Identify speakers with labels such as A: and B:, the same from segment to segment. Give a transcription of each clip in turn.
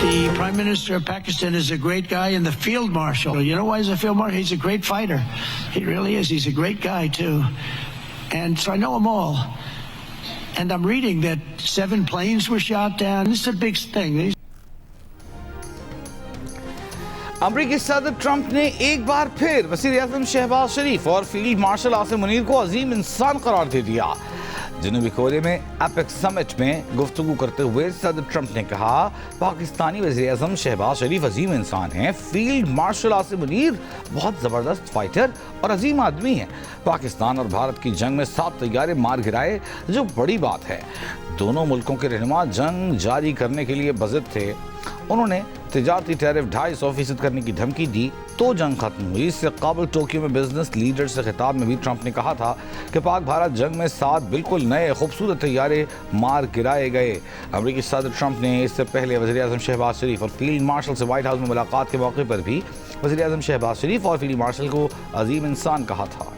A: The Prime Minister of Pakistan is a great guy, and the Field Marshal. You know why he's a Field Marshal? He's a great fighter. He really is. He's a great guy, too. And so I know them all. And I'm reading that 7 planes were shot down. This is a big thing.
B: अमरीकी सदर Trump ने एक बार फिर वज़ीर आज़म शहबाज शरीफ और field marshal Asim Munir को अजीम इंसान करार दे दिया। जनूबी कोरिया में एपेक्स समिट में गुफ्तगू करते हुए सदर ट्रंप ने कहा, पाकिस्तानी वज़ीर आज़म शहबाज शरीफ अजीम इंसान हैं, फील्ड मार्शल आसिम मुनीर बहुत ज़बरदस्त फाइटर और अजीम आदमी हैं। पाकिस्तान और भारत की जंग में 7 तैयारे मार गिराए, जो बड़ी बात है। दोनों मुल्कों के रहनुमा जंग जारी करने के लिए बज़िद थे। उन्होंने तिजारती टैरिफ 250% करने की धमकी दी तो जंग खत्म हुई। इससे काबुल टोक्यो में बिजनेस लीडर से खिताब में भी ट्रंप ने कहा था कि पाक भारत जंग में 7 बिल्कुल नए खूबसूरत तैयारे मार गिराए गए। अमरीकी सदर ट्रंप ने इससे पहले वज़ीर आज़म शहबाज शरीफ और फील्ड मार्शल से व्हाइट हाउस में मुलाकात के मौके पर भी वज़ीर आज़म शहबाज शरीफ और फील्ड मार्शल को अजीम इंसान कहा था।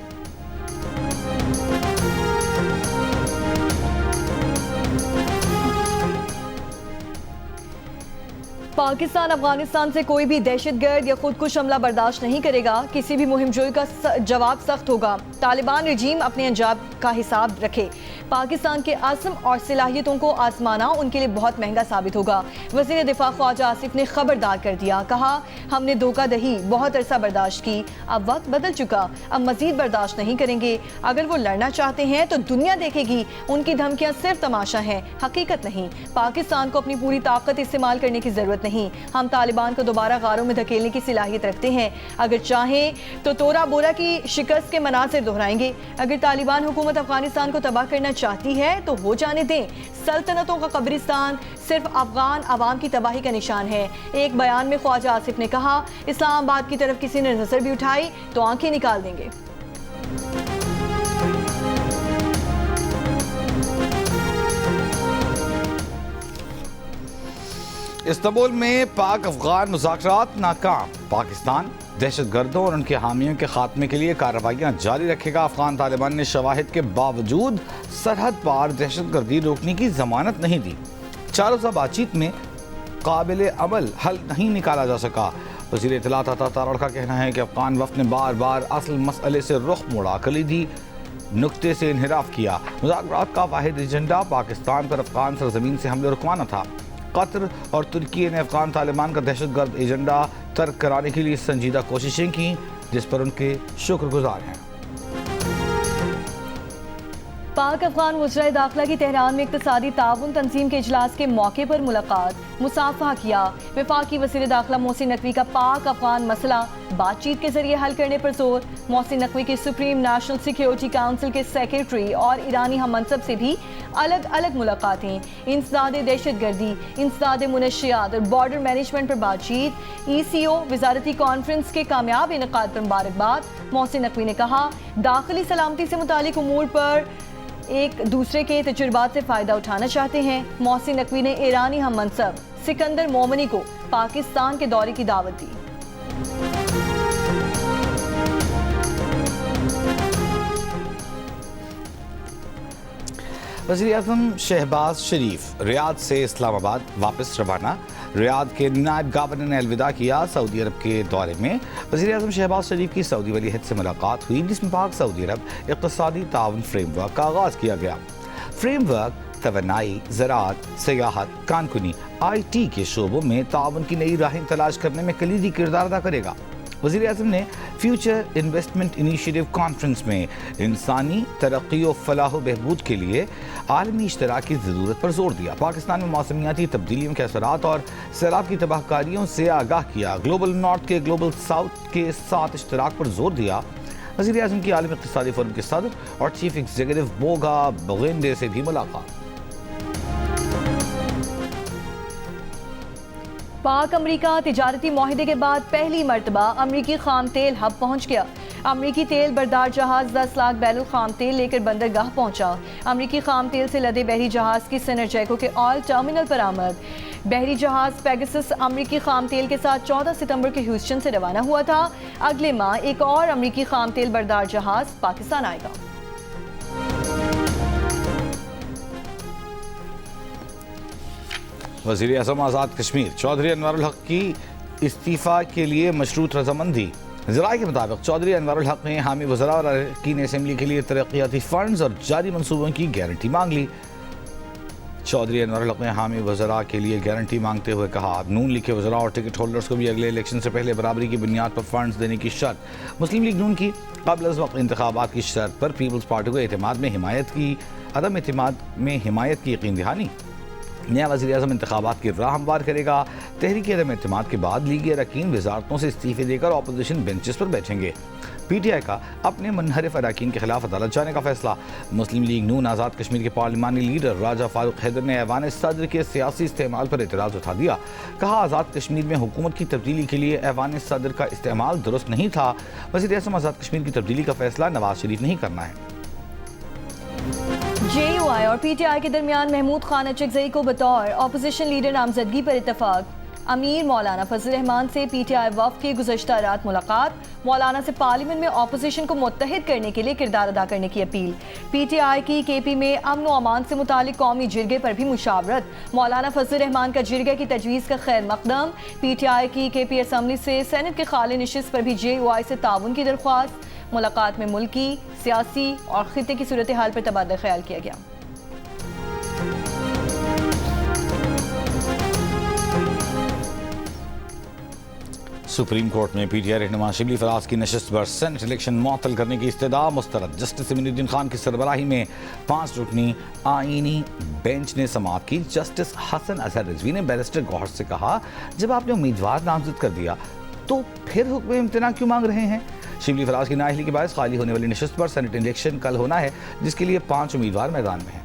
C: पाकिस्तान अफगानिस्तान से कोई भी दहशतगर्द या खुदकुश हमला बर्दाश्त नहीं करेगा। किसी भी मुहिमजोई का जवाब सख्त होगा। तालिबान रजीम अपने अंजाम का हिसाब रखे। पाकिस्तान के आज़म और सलाहियतों को आजमाना उनके लिए बहुत महंगा साबित होगा। वज़ीर दिफा ख्वाजा आसिफ ने खबरदार कर दिया, कहा हमने धोखाधही बहुत अरसा बर्दाश्त की, अब वक्त बदल चुका, अब मजीद बर्दाश्त नहीं करेंगे। अगर वो लड़ना चाहते हैं तो दुनिया देखेगी। उनकी धमकियां सिर्फ तमाशा हैं, हकीकत नहीं। पाकिस्तान को अपनी पूरी ताकत इस्तेमाल करने की जरूरत नहीं। हम तालिबान को दोबारा गारों में धकेलने की सलाहियत रखते हैं। अगर चाहें तो तोरा बोरा की शिकस्त के मनासिर दोहराएंगे। अगर तालिबान हुकूमत अफगानिस्तान को तबाह करना चाहती है तो हो जाने दें। सल्तनतों का कब्रिस्तान सिर्फ अफगान अवाम की तबाही का निशान है। एक बयान में ख्वाजा आसिफ ने कहा, इस्लामाबाद की तरफ किसी ने नजर भी उठाई तो आंखें निकाल देंगे।
B: इस्तांबुल में पाक अफगान मुज़ाकरात नाकाम। पाकिस्तान दहशतगर्दों और उनके हामियों के खात्मे के लिए कार्रवाइयाँ जारी रखेगा। अफगान तालिबान ने शवाहिद के बावजूद सरहद पार दहशतगर्दी रोकने की जमानत नहीं दी। 4 रोज़ा बातचीत में काबिल अमल हल नहीं निकाला जा सका। वज़ीर इत्तलात अता तारड़ का कहना है कि अफगान वफ़द ने बार बार असल मसले से रुख मोड़ा, कलीदी नुक्ते से इन्हिराफ किया। मुज़ाकरात का वाहिद एजेंडा पाकिस्तान पर अफगान सरजमीन से हमले रुकवाना था। कतर और तुर्की ने अफगान तालिबान का दहशतगर्द एजेंडा तर्क कराने के लिए संजीदा कोशिशें की, जिस पर उनके शुक्रगुजार हैं।
C: पाक अफगान वज़ीर दाखिला की तेहरान में इक़्तिसादी ताउन तंजीम के इजलास के मौके पर मुलाकात, मुसाफहा किया। वफाकी वज़ीर दाखिला मोहसिन नकवी का पाक अफगान मसला बातचीत के जरिए हल करने पर जोर। मोहसिन नकवी के सुप्रीम नेशनल सिक्योरिटी काउंसिल के सेक्रेटरी और ईरानी हम मनसब से भी अलग अलग मुलाकातें। इंसदाद दहशतगर्दी, इंसदाद मुनशियात और बॉर्डर मैनेजमेंट पर बातचीत। ECO वजारती कॉन्फ्रेंस के कामयाब इनकाद पर मुबारकबाद। मोहसिन नकवी ने कहा, दाखिली सलामती से मुतालिक उमूर पर एक दूसरे के तजुर्बात से फ़ायदा उठाना चाहते हैं। मोहसिन नकवी ने ईरानी हम मनसब सिकंदर मोमनी को पाकिस्तान के दौरे की दावत दी।
B: वज़ीर आज़म शहबाज शरीफ रियाद से इस्लामाबाद वापस रवाना। रियाद के नायब गवर्नर ने अलविदा किया। सऊदी अरब के दौरे में वज़ीर आज़म शहबाज शरीफ की सऊदी वली अहद से मुलाकात हुई, जिसमें पाक सऊदी अरब इक़्तिसादी ताउन फ्रेमवर्क का आगाज़ किया गया। फ्रेमवर्क तवानाई, ज़राअत, सियाहत, कानकुनी, IT के शोबों में ताउन की नई राहें तलाश करने में कलीदी किरदार अदा करेगा। वज़ीर आज़म ने फ्यूचर इन्वेस्टमेंट इनिशिएटिव कॉन्फ्रेंस में इंसानी तरक्की और फलाह बहबूद के लिए आलमी इश्तराक की ज़रूरत पर जोर दिया। पाकिस्तान में मौसमियाती तब्दीलियों के असरात और सैलाब की तबाहकारियों से आगाह किया। ग्लोबल नॉर्थ के ग्लोबल साउथ के साथ इश्तराक पर जोर दिया। वज़ीर आज़म की आलमी इक़्तिसादी फोरम के सदर और चीफ एग्जीक्यूटिव बोगा बगेंदे से भी मुलाकात।
C: पाक अमरीका तिजारती माहिदे के बाद पहली मरतबा अमरीकी खाम तेल हब पहुँच गया। अमरीकी तेल बरदार जहाज 10 लाख बैरल खाम तेल लेकर बंदरगाह पहुंचा। अमरीकी खाम तेल से लदे बहरी जहाज की सेनर्जैको के ऑल टर्मिनल पर आमद। बहरी जहाज पेगासस अमरीकी खाम तेल के साथ 14 सितंबर के ह्यूस्टन से रवाना हुआ था। अगले माह एक और अमरीकी खाम तेल बरदार जहाज पाकिस्तान आएगा।
B: वज़ीर आज़म आज़ाद कश्मीर चौधरी अनवारुल हक की इस्तीफ़ा के लिए मशरूत रजामंदी। ज़राए के मुताबिक चौधरी अनवारुल हक ने हामी वज़रा और अरकान असम्बली के लिए तरक्याती फ़ंड्स और जारी मनसूबों की गारंटी मांग ली। चौधरी अनवारुल हक ने हामी वज़रा के लिए गारंटी मांगते हुए कहा, नून लीग के वज़रा और टिकट होल्डर्स को भी अगले इलेक्शन से पहले बराबरी की बुनियाद पर फंड्स देने की शर्त। मुस्लिम लीग नून की क़ब्ल अज़ वक्त इंतखाबात की शर्त पर पीपल्स पार्टी को अदम एतमाद में हिमायत की यकीन दहानी। नया वज़ीर आज़म इंतखाबात की राह हमवार करेगा। तहरीक अदम एतमाद के बाद लीगी अरकान वज़ारतों से इस्तीफ़े देकर अपोजिशन बेंचेस पर बैठेंगे। PTI का अपने मुनहरिफ अरकान के खिलाफ अदालत जाने का फैसला। मुस्लिम लीग नून आज़ाद कश्मीर के पार्लिमानी लीडर राजा फारूक हैदर ने ऐवान सदर के सियासी इस्तेमाल पर एतराज़ उठा दिया। कहा, आज़ाद कश्मीर में हुकूमत की तब्दीली के लिए ऐवान सदर का इस्तेमाल दुरुस्त नहीं था। वज़ीर आज़म आज़ाद कश्मीर की तब्दीली का फैसला नवाज शरीफ नहीं करना है।
C: JUI और PTI के दरमियान महमूद खान अचकज़ई को बतौर अपोजिशन लीडर नामजदगी पर इत्तफाक। अमीर मौलाना फजल रहमान से PTI वफ़द की गुज़श्ता रात मुलाकात। मौलाना से पार्लियामेंट में अपोजिशन को मुत्तहिद करने के लिए किरदार अदा करने की अपील। PTI की KP में अमन व अमान से मुतालिक कौमी जिरगे पर भी मुशावरत। मौलाना फजल रहमान का जिरगे की तजवीज़ का खैर मकदम। PTI की KP असम्बली से सेनेट के खाली नशिस्त पर भी JUI से ताउन की दरख्वास्त। मुलाकात में मुल्की, सियासी और खिते की सूरत हाल पर तबादला ख्याल किया गया।
B: सुप्रीम कोर्ट में PTI रहनुमा शिबली फराज की नशिस्त पर सेनेट इलेक्शन मुअत्तल करने की इस्तदा मुस्तरद। जस्टिस अमीनुद्दीन खान की सरबराही में 5 रुकनी आईनी बेंच ने समाअत की। जस्टिस हसन अजहर रिजवी ने बैरिस्टर गौहर से कहा, जब आपने उम्मीदवार नामजद कर दिया तो फिर हुक्म इम्तिना क्यों मांग रहे हैं? शिबली फराज की नाअहली के बायस खाली होने वाली नशिस्त पर सेनेट इलेक्शन कल होना है, जिसके लिए 5 उम्मीदवार मैदान में हैं।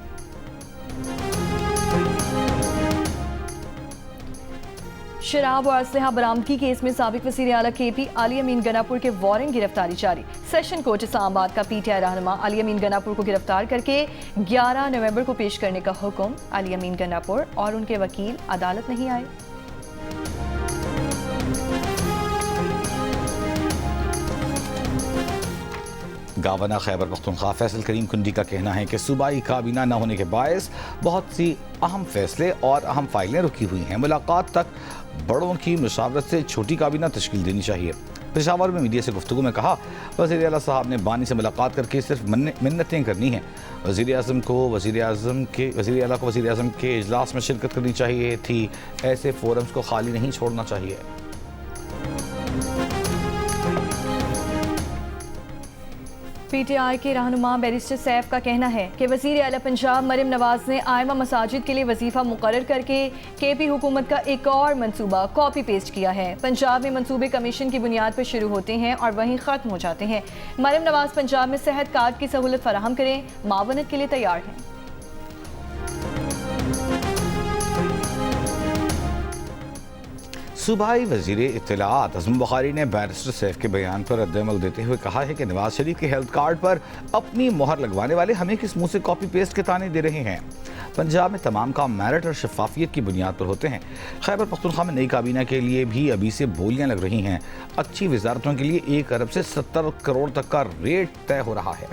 C: शराब और असलहा बरामदगी केस में साबिक वज़ीर आला KP अली अमीन गनापुर के वारंट गिरफ्तारी जारी। सेशन कोर्ट इस्लामाबाद का PTI रहनुमा अली अमीन गनापुर को गिरफ्तार करके 11 नवंबर को पेश करने का हुक्म। अली अमीन गनापुर और उनके वकील अदालत नहीं आए।
B: गवर्नर खैबर पख्तूनख्वा फैसल करीम कुंडी का कहना है कि सूबाई काबीना न होने के बायस बहुत सी अहम फैसले और अहम फाइलें रुकी हुई हैं। मुलाकात तक बड़ों की मुशावरत से छोटी काबीना तश्कील देनी चाहिए। पेशावर में मीडिया से गुफ्तगू में कहा, वज़ीर आला साहब ने बानी से मुलाकात करके सिर्फ मिन्नतें करनी हैं। वज़ीर आला को वज़ीर आज़म के इजलास में शिरकत करनी चाहिए थी। ऐसे फोरम्स को खाली नहीं छोड़ना चाहिए।
C: PTI के रहनुमा बैरिस्टर सैफ का कहना है कि वज़ीर आला पंजाब मरियम नवाज ने आइमा मसाजिद के लिए वजीफा मुकर्रर करके KP हुकूमत का एक और मंसूबा कॉपी पेस्ट किया है। पंजाब में मंसूबे कमीशन की बुनियाद पर शुरू होते हैं और वहीं ख़त्म हो जाते हैं। मरियम नवाज पंजाब में सेहत कार्ड की सहूलत फराहम करें, मावनत के लिए तैयार हैं।
B: सूबाई वज़ीर इत्तलाआत अज़म बुखारी ने बैरिस्टर सैफ के बयान पर रद्द-ए-अमल देते हुए कहा है कि नवाज शरीफ के हेल्थ कार्ड पर अपनी मोहर लगवाने वाले हमें किस मुंह से कॉपी पेस्ट के ताने दे रहे हैं। पंजाब में तमाम काम मेरिट और शफाफियत की बुनियाद पर होते हैं। खैबर पख्तूनख्वा में नई काबीना के लिए भी अभी से बोलियां लग रही हैं। अच्छी वजारतों के लिए 1 अरब से 70 करोड़ तक का रेट तय हो रहा है।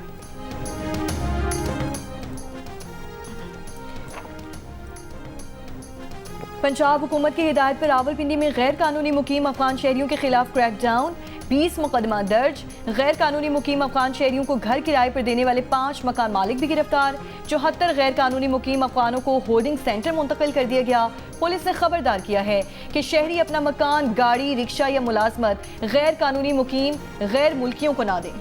C: पंजाब हुकूमत की हिदायत पर रावलपिंडी में गैर कानूनी मुकीम अफगान शहरियों के खिलाफ क्रैकडाउन। 20 मुकदमा दर्ज। गैर कानूनी मुकीम अफगान शहरियों को घर किराए पर देने वाले 5 मकान मालिक भी गिरफ्तार। 74 गैर कानूनी मुकीम अफगानों को होल्डिंग सेंटर मुंतकिल कर दिया गया। पुलिस ने खबरदार किया है कि शहरी अपना मकान, गाड़ी, रिक्शा या मुलाजमत गैर कानूनी मुकीम गैर मुल्कियों को ना दें।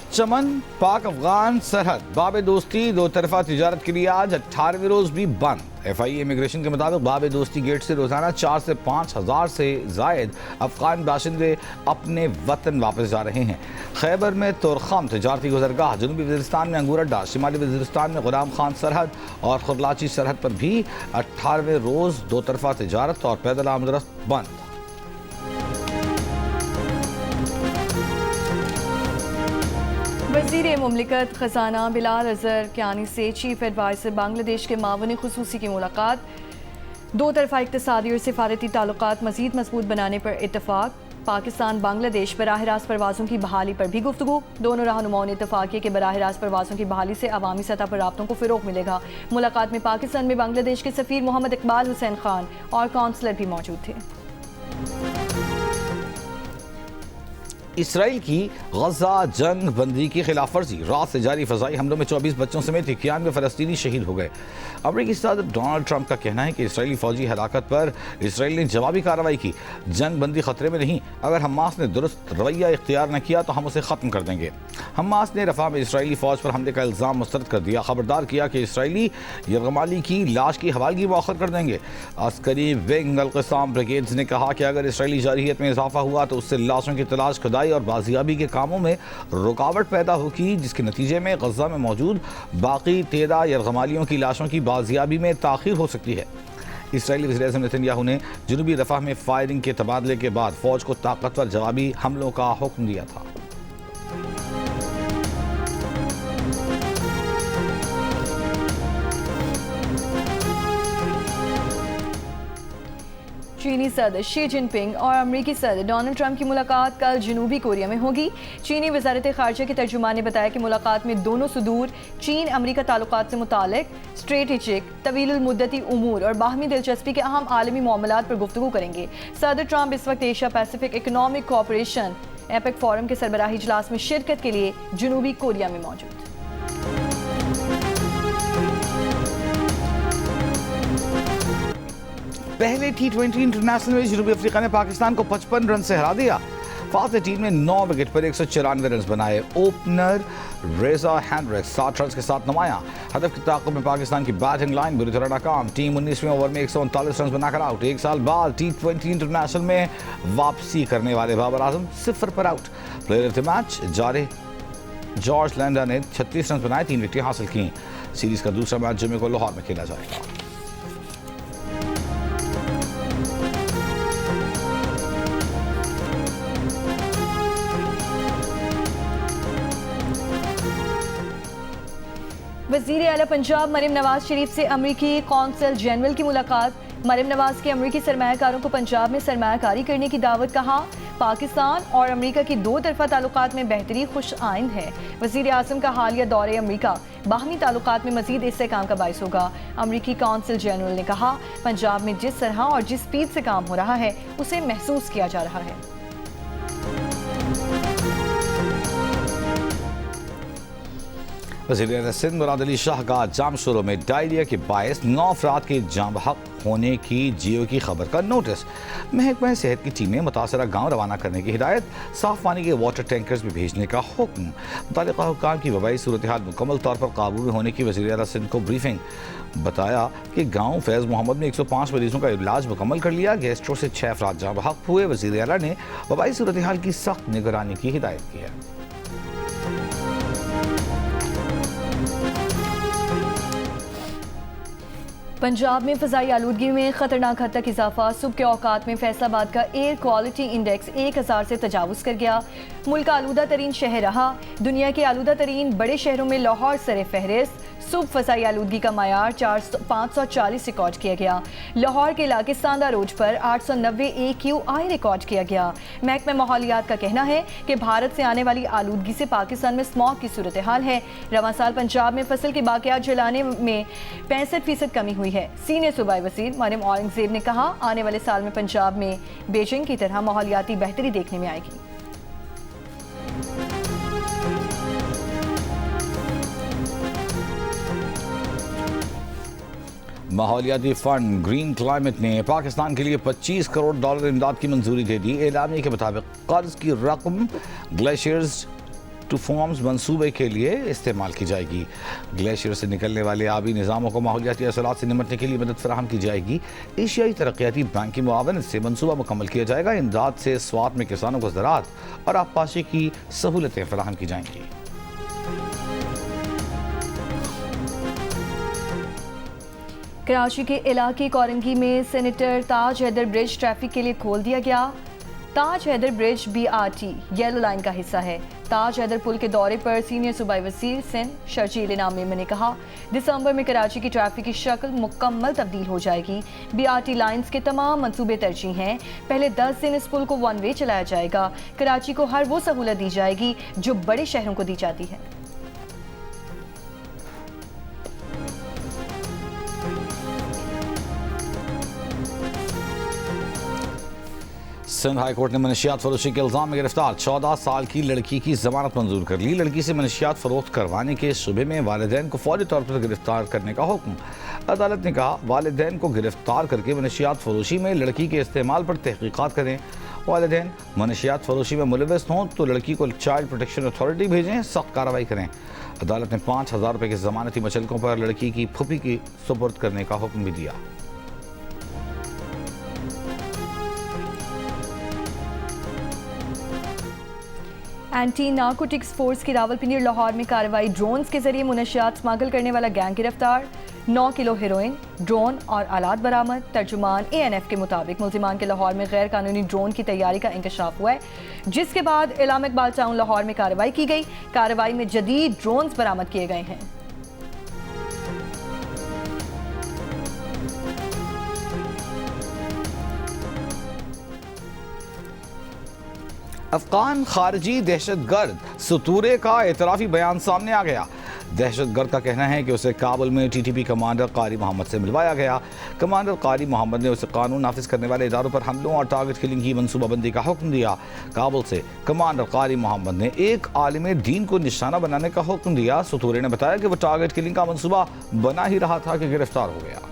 B: चमन पाक अफगान सरहद बाब दोस्ती 2 तरफा तिजारत के लिए आज 18वें रोज भी बंद। FIA इमिग्रेशन के मुताबिक बाब दोस्ती गेट से रोजाना 4 से 5 हज़ार से जायद अफगान बाशिंदे अपने वतन वापस जा रहे हैं। खैबर में तोरखम तिजारती गुजरगाह, जनूबी वज़ीरिस्तान में अंगूर अड्डा, शिमाली वज़ीरिस्तान में गुलाम खान सरहद और खुरलाची सरहद पर भी 18वें रोज 2 तरफा तिजारत और पैदल आमदरफ्त बंद।
C: वज़ीर मुमलिकत ख़ज़ाना बिलाल अज़हर कियानी से चीफ एडवाइज़र बांग्लादेश के मावन ख़ुसूसी की मुलाकात। 2 तरफ़ा इक़्तिसादी और सिफारती ताल्लुकात मज़ीद मज़बूत बनाने पर इत्तफ़ाक़। पाकिस्तान बांग्लादेश बराह रास्त परवाज़ों की बहाली पर भी गुफ्तगू। दोनों रहनुमाओं ने इत्तफाक किया कि बराह रास्त परवाज़ों की बहाली से अवामी सतह पर राब्तों को फ़रोग़ मिलेगा। मुलाकात में पाकिस्तान में बांग्लादेश के सफ़ीर मोहम्मद इकबाल हुसैन खान और कौंसलर भी मौजूद थे।
B: इसराइल की गजा जंग बंदी की खिलाफ वर्जी, रात से जारी फजाई हमलों में 24 बच्चों समेत 91 फ़लस्तीनी शहीद हो गए। अमरीकी सदर डोनाल्ड ट्रंप का कहना है कि इसराइली फौजी हलाकत पर इसराइल ने जवाबी कार्रवाई की। जंग बंदी खतरे में नहीं, अगर हमास ने दुरुस्त रवैया इख्तियार न किया तो हम उसे ख़त्म कर देंगे। हमास ने रफ़ा में इसराइली फ़ौज पर हमले का इल्ज़ाम मुस्तरद कर दिया। खबरदार किया कि इसराइली यरगमाली की लाश की हवालगी मौखर कर देंगे। अस्करी विंग अल-क़स्साम ब्रिगेड्स ने कहा कि अगर इसराइली जारहियत में इजाफा हुआ तो उससे लाशों की तलाश, खुदाई और बाजियाबी के कामों में रुकावट पैदा होगी, जिसके नतीजे में गजा में मौजूद बाकी 13 यरगमालियों की लाशों की बाजियाबी में ताख़ीर हो सकती है। इसराइली वज़ीर-ए-आज़म नेतन्याहू ने जनूबी रफ़ा में फायरिंग के तबादले के बाद फ़ौज को ताकतवर जवाबी हमलों का हुक्म दिया था।
C: चीनी सदर शी जिनपिंग और अमरीकी सदर डोनाल्ड ट्रंप की मुलाकात कल जनूबी कोरिया में होगी। चीनी वज़ारत ख़ारजा के तर्जुमान ने बताया कि मुलाकात में दोनों सुदूर चीन अमरीका ताल्लुकात से मुतालिक स्ट्रेटेजिक तवील मुद्दती उमूर और बाहमी दिलचस्पी के अहम आलमी मामलात पर गुफ्तगू करेंगे। सदर ट्रंप इस वक्त Asia Pacific economic cooperation APEC forum के सरबराही इजलास में शिरकत के लिए जनूबी कोरिया में मौजूद।
B: पहले T20 इंटरनेशनल में जनूबी अफ्रीका ने पाकिस्तान को 55 रन से हरा दिया। फास्ट टीम ने 9 विकेट पर 194 रन बनाए। ओपनर रेजा हैंड्रिक्स 7 रन के साथ नुमाया। हदफ की ताक़ुब में पाकिस्तान की बैटिंग लाइन बुरी तरह नाकाम। टीम 19वें ओवर में 139 रन बनाकर आउट। 1 साल बाद T20 इंटरनेशनल में वापसी करने वाले बाबर आजम 0 पर out. Player of the match George lambda ने 36 रन बनाए, 3 विकेटें हासिल की। सीरीज का दूसरा मैच जुमे को लाहौर में खेला जाएगा।
C: वज़ीर आला पंजाब मरीम नवाज शरीफ से अमरीकी कौंसल जनरल की मुलाकात। मरीम नवाज के अमरीकी सरमायाकारों को पंजाब में सरमायाकारी करने की दावत। कहा पाकिस्तान और अमरीका की 2 तरफ़ा ताल्लुकात में बेहतरी खुश आइंद है। वज़ीर आज़म का हालिया दौरे अमरीका बाहमी ताल्लुकात में मज़ीद इस्तेहकाम का बाइस होगा। अमरीकी कौंसल जनरल ने कहा पंजाब में जिस तरह और जिस स्पीड से काम हो रहा है उसे महसूस किया जा रहा है।
B: वज़ीर सिंध मुराद अली शाह का जामशोरों में डायरिया के बायस 9 अफराद के जाम बहक होने की जियो की खबर का नोटिस। महकमा सेहत की टीमें मुतासरा गांव रवाना करने की हिदायत। साफ पानी के वाटर टैंकर्स भी भेजने का हुक्म। मुताल्लिक़ा हुक्काम की वबाई सूरत हाल मुकम्मल तौर पर काबू में होने की वज़ीर आला सिंध को ब्रीफिंग। बताया कि गाँव फैज़ मोहम्मद में 105 मरीजों का इलाज मुकम्मल कर लिया। गैस्ट्रो से 6 अफराद जाम बहक हुए। वज़ीर आला ने वबाई सूरत हाल की सख्त निगरानी की हिदायत की है।
C: पंजाब में फ़ज़ाई आलूदगी में ख़तरनाक हद तक इजाफा। सुबह के औकात में फैसलाबाद का एयर क्वालिटी इंडेक्स 1000 से तजावुज़ कर गया। मुल्क का आलूदा तरीन शहर रहा। दुनिया के आलूदा तरीन बड़े शहरों में लाहौर सरे फहरिस्त। सुबह फ़ज़ाई आलूदगी का मायार 540 रिकॉर्ड किया गया। लाहौर के इलाके सांदा रोड पर 890 AQI रिकॉर्ड किया गया। महकमा माहौलियात का कहना है कि भारत से आने वाली आलूदगी से पाकिस्तान में स्मॉग की सूरत हाल है। रवां साल पंजाब में फसल के बाक़ियात जलाने में 65% कमी हुई है। सीनियर सूबाई वज़ीर मरियम औरंगज़ेब ने कहा आने वाले साल में पंजाब में बीजिंग की तरह माहौलियाती बेहतरी देखने में आएगी।
B: माहौलियाती फंड ग्रीन क्लाइमेट ने पाकिस्तान के लिए $25 करोड़ इमदाद की मंजूरी दे दी। एलामिया के मुताबिक कर्ज की रकम ग्लेशियर्स टू फॉर्म्स मंसूबे के लिए इस्तेमाल की जाएगी। ग्लेशियर से निकलने वाले आबी निज़ामों को माहौलियाती असरात से निमटने के लिए मदद फराहम की जाएगी। एशियाई तरक्याती बैंक की मुआवनत से मनसूबा मुकम्मल किया जाएगा। इमदाद से स्वात में किसानों को ज़राअत और आबपाशी की सहूलतें फराहम की जाएंगी।
C: कराची के इलाके कोरंगी में senator Taj Haider bridge traffic के लिए खोल दिया गया। Taj Haider bridge BRT yellow line का हिस्सा है। ताज हैदर पुल के दौरे पर सीनियर सूबाई वज़ीर सिंध शर्जील इनाम मेमन ने कहा, दिसंबर में कराची की ट्रैफिक की शक्ल मुकम्मल तब्दील हो जाएगी। BRT लाइंस के तमाम मंसूबे तरजीह हैं। पहले 10 दिन इस पुल को वन वे चलाया जाएगा। कराची को हर वो सहूलत दी जाएगी जो बड़े शहरों को दी जाती है।
B: सिंध हाई कोर्ट ने मनशियात फरोशी के इल्जाम में गिरफ्तार 14 साल की लड़की की जमानत मंजूर कर ली। लड़की से मनशियात फरोख्त करवाने के शुबे में वालिदैन को फौरी तौर पर गिरफ्तार करने का हुक्म। अदालत ने कहा, वालिदैन को गिरफ्तार करके मनशियात फरोशी में लड़की के इस्तेमाल पर तहकीकात करें। वालिदैन मनशियात फरोशी में मुलविस हों तो लड़की को चाइल्ड प्रोटेक्शन अथॉरिटी भेजें, सख्त कार्रवाई करें। अदालत ने 5,000 रुपये की जमानती मचलकों पर लड़की की फूफी की सुपुर्द करने का हुक्म भी दिया।
C: एंटी नार्कोटिक्स फोर्स की रावलपिंडी और लाहौर में कार्रवाई। ड्रोन्स के जरिए मुनशियात स्मगल करने वाला गैंग गिरफ्तार। 9 किलो हेरोइन, ड्रोन और आलात बरामद। तर्जुमान ANF के मुताबिक मुल्जिमान के लाहौर में गैर कानूनी ड्रोन की तैयारी का इंकशाफ हुआ है, जिसके बाद इलाम इकबाल टाउन लाहौर में कार्रवाई की गई। कार्रवाई में जदीद ड्रोन्स बरामद किए गए हैं।
B: अफगान खारजी दहशतगर्द सतूरे का एतराफ़ी बयान सामने आ गया। दहशतगर्द का कहना है कि उसे काबुल में TTP कमांडर कारी मोहम्मद से मिलवाया गया। कमांडर कारी मोहम्मद ने उसे कानून नाफिज करने वाले इदारों पर हमलों और टारगेट किलिंग की मनसूबाबंदी का हुक्म दिया। काबुल से कमांडर कारी मोहम्मद ने एक आलिम दीन को निशाना बनाने का हुक्म दिया। सतूरे ने बताया कि वो टारगेट किलिंग का मनसूबा बना ही रहा था कि गिरफ्तार हो गया।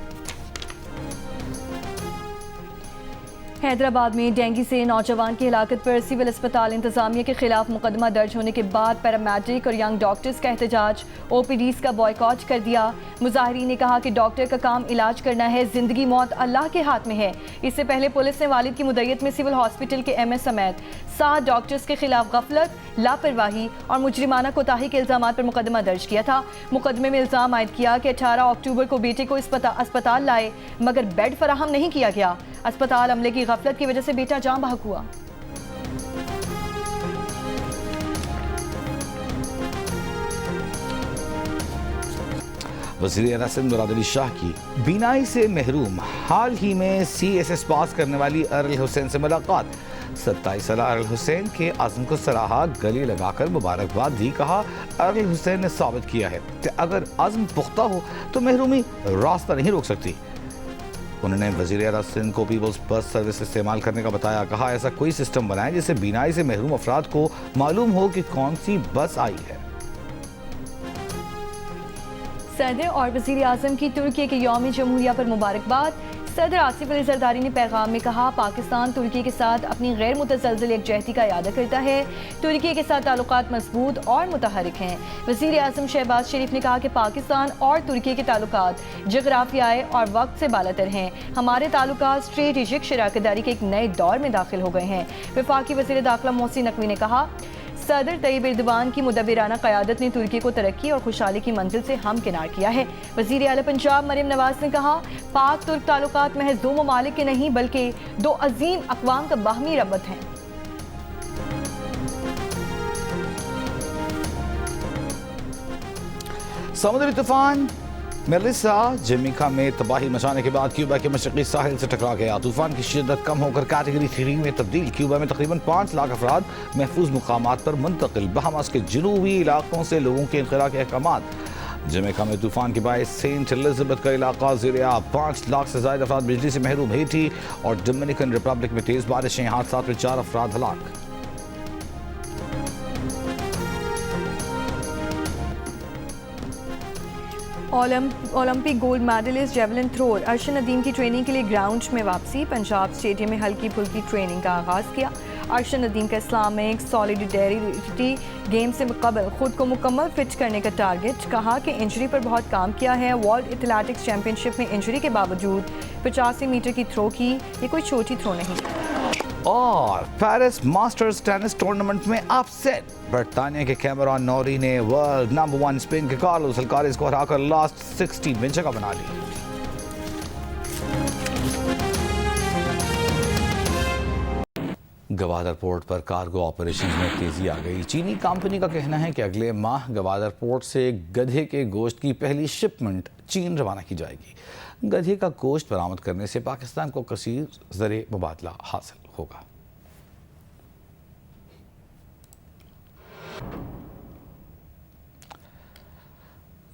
C: हैदराबाद में डेंगू से नौजवान की हिलाकत पर सिविल अस्पताल इंतजामिया के खिलाफ मुकदमा दर्ज होने के बाद पैरामेडिक और यंग डॉक्टर्स का एहतजाज। OPDs का बॉयकॉट कर दिया। मुजाहिरीन ने कहा कि डॉक्टर का काम इलाज करना है, जिंदगी मौत अल्लाह के हाथ में है। इससे पहले पुलिस ने वालिद की मुद्दत में सिविल हॉस्पिटल के MS समेत 7 डॉक्टर्स के खिलाफ गफलत, लापरवाही और मुजरिमाना कोताही के इल्जाम पर मुकदमा दर्ज किया था। मुकदमे में इल्जाम आयद किया कि 18 अक्टूबर को बेटे को अस्पताल लाए मगर बेड फराहम नहीं किया गया। अस्पताल अमले की गफलत की वजह से बेटा जान बहक हुआ।
B: वज़ीर-ए-आला सिंध मुराद अली शाह की बीनाई से महरूम हाल ही में CSS पास करने वाली अरल हुसैन से मुलाकात। 27 साल अरल हुसैन के आज़म को सराहा, गले लगाकर मुबारकबाद दी। कहा, अरल हुसैन ने साबित किया है कि अगर आज़म पुख्ता हो तो महरूमी रास्ता नहीं रोक सकती। उन्होंने वज़ीर-ए-आला सिंध को पीपल्स बस सर्विस इस्तेमाल करने का बताया। कहा, ऐसा कोई सिस्टम बनाए जिससे बीनाई से महरूम अफराद को मालूम हो कि कौन सी बस आई है।
C: सदर और वज़ीर आज़म की तुर्की के यौम जमहूरिया पर मुबारकबाद। सदर आसिफ अली जरदारी ने पैगाम में कहा, पाकिस्तान तुर्की के साथ अपनी गैर मुतज़लज़िल यकजहती का इरादा करता है। तुर्की के साथ ताल्लुकात मजबूत और मुतहरिक हैं। वज़ीर आज़म शहबाज शरीफ ने कहा कि पाकिस्तान और तुर्की के ताल्लुकात जगराफियाई और वक्त से बालातर हैं। हमारे ताल्लुकात स्ट्रेटेजिक शराकतदारी के एक नए दौर में दाखिल हो गए हैं। वफाकी वज़ीर दाखिला मोहसिन नकवी ने कहा, सदर तैयब एर्दोगान की मुदब्बिराना क़यादत ने तुर्की को तरक्की और खुशहाली की मंजिल से हमकिनार किया है। वज़ीर आला पंजाब मरियम नवाज ने कहा, पाक तुर्क ताल्लुकात महज 2 ममालिक के नहीं बल्कि 2 अजीम अक़वाम का बाहमी रबत हैं।
B: समुद्री तूफान मेलिसा जमैका में तबाही मचाने के बाद क्यूबा के मशरक़ी साहिल से टकरा गया। तूफान की शिद्दत कम होकर कैटेगरी 3 में तब्दील। क्यूबा में तकरीबन 5 लाख अफराद महफूज मुकामात पर मुंतकिल। बहामास के जनूबी इलाकों से लोगों के इंखिरा के अहकामात। जमैका में तूफान के बायस सेंट एलिज़ाबेथ का इलाका ज़ेर-ए-आब। 5 लाख से ज़ायद अफराद बिजली से महरूम। हेटी और डोमिनिकन रिपब्लिक में तेज़ बारिशें। हादसात में 4 अफराद हलाक।
C: Olympic gold medallist javelin thrower Arshad Nadeem की ट्रेनिंग के लिए ग्राउंड में वापसी। पंजाब स्टेडियम में हल्की फुल्की ट्रेनिंग का आगाज़ किया। अर्शन नदीम का इस्लामिक सॉलिडेरिटी गेम से कबल खुद को मुकम्मल फिट करने का टारगेट। कहा कि इंजरी पर बहुत काम किया है। वर्ल्ड एथलेटिक्स चैंपियनशिप में इंजरी के बावजूद 85 मीटर की थ्रो की। ये कोई छोटी थ्रो नहीं।
B: और पेरिस मास्टर्स टेनिस टूर्नामेंट में अपसेट। बरतानिया के कैमरॉन नोरी ने वर्ल्ड नंबर 1 स्पेन के कार्लोस अल्कारेज को हराकर लास्ट 16 में जगह बना ली। गवादर पोर्ट पर कार्गो ऑपरेशन में तेजी आ गई। चीनी कंपनी का कहना है कि अगले माह गवादर पोर्ट से गधे के गोश्त की पहली शिपमेंट चीन रवाना की जाएगी। गधे का गोश्त बरामद करने से पाकिस्तान को कसीर ज़रे मुबादला हासिल होगा।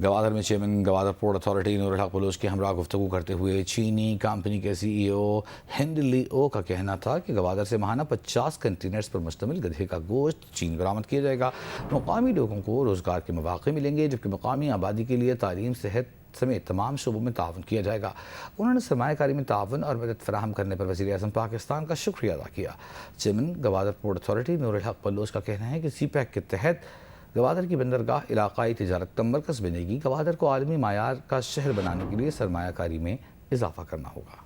B: गवादर में chairman Gwadar port authority Noorul Haq Baloch के हमरा गुफ्तगू करते हुए चीनी कंपनी के CEO हिंद ली ओ का कहना था कि गवादर से माहाना 50 कंटेनर्स पर मुश्तमिल गधे का गोश्त चीन बरामद किया जाएगा। मुकामी लोगों को रोज़गार के मौक़े मिलेंगे, जबकि मुकामी आबादी के लिए तालीम, सेहत समेत तमाम शोबों में ताउन किया जाएगा। उन्होंने सरमायाकारी में ताउन और मदद फराहम करने पर वज़ीर आज़म पाकिस्तान का शुक्रिया अदा किया। Chairman Gwadar port authority Noorul Haq Baloch का कहना है कि CPEC के तहत गवादर की बंदरगाह इलाकाई तिजारत का मरकज़ बनेगी। गवादर को आलमी मायार का शहर बनाने के लिए सरमायाकारी में इजाफा करना होगा।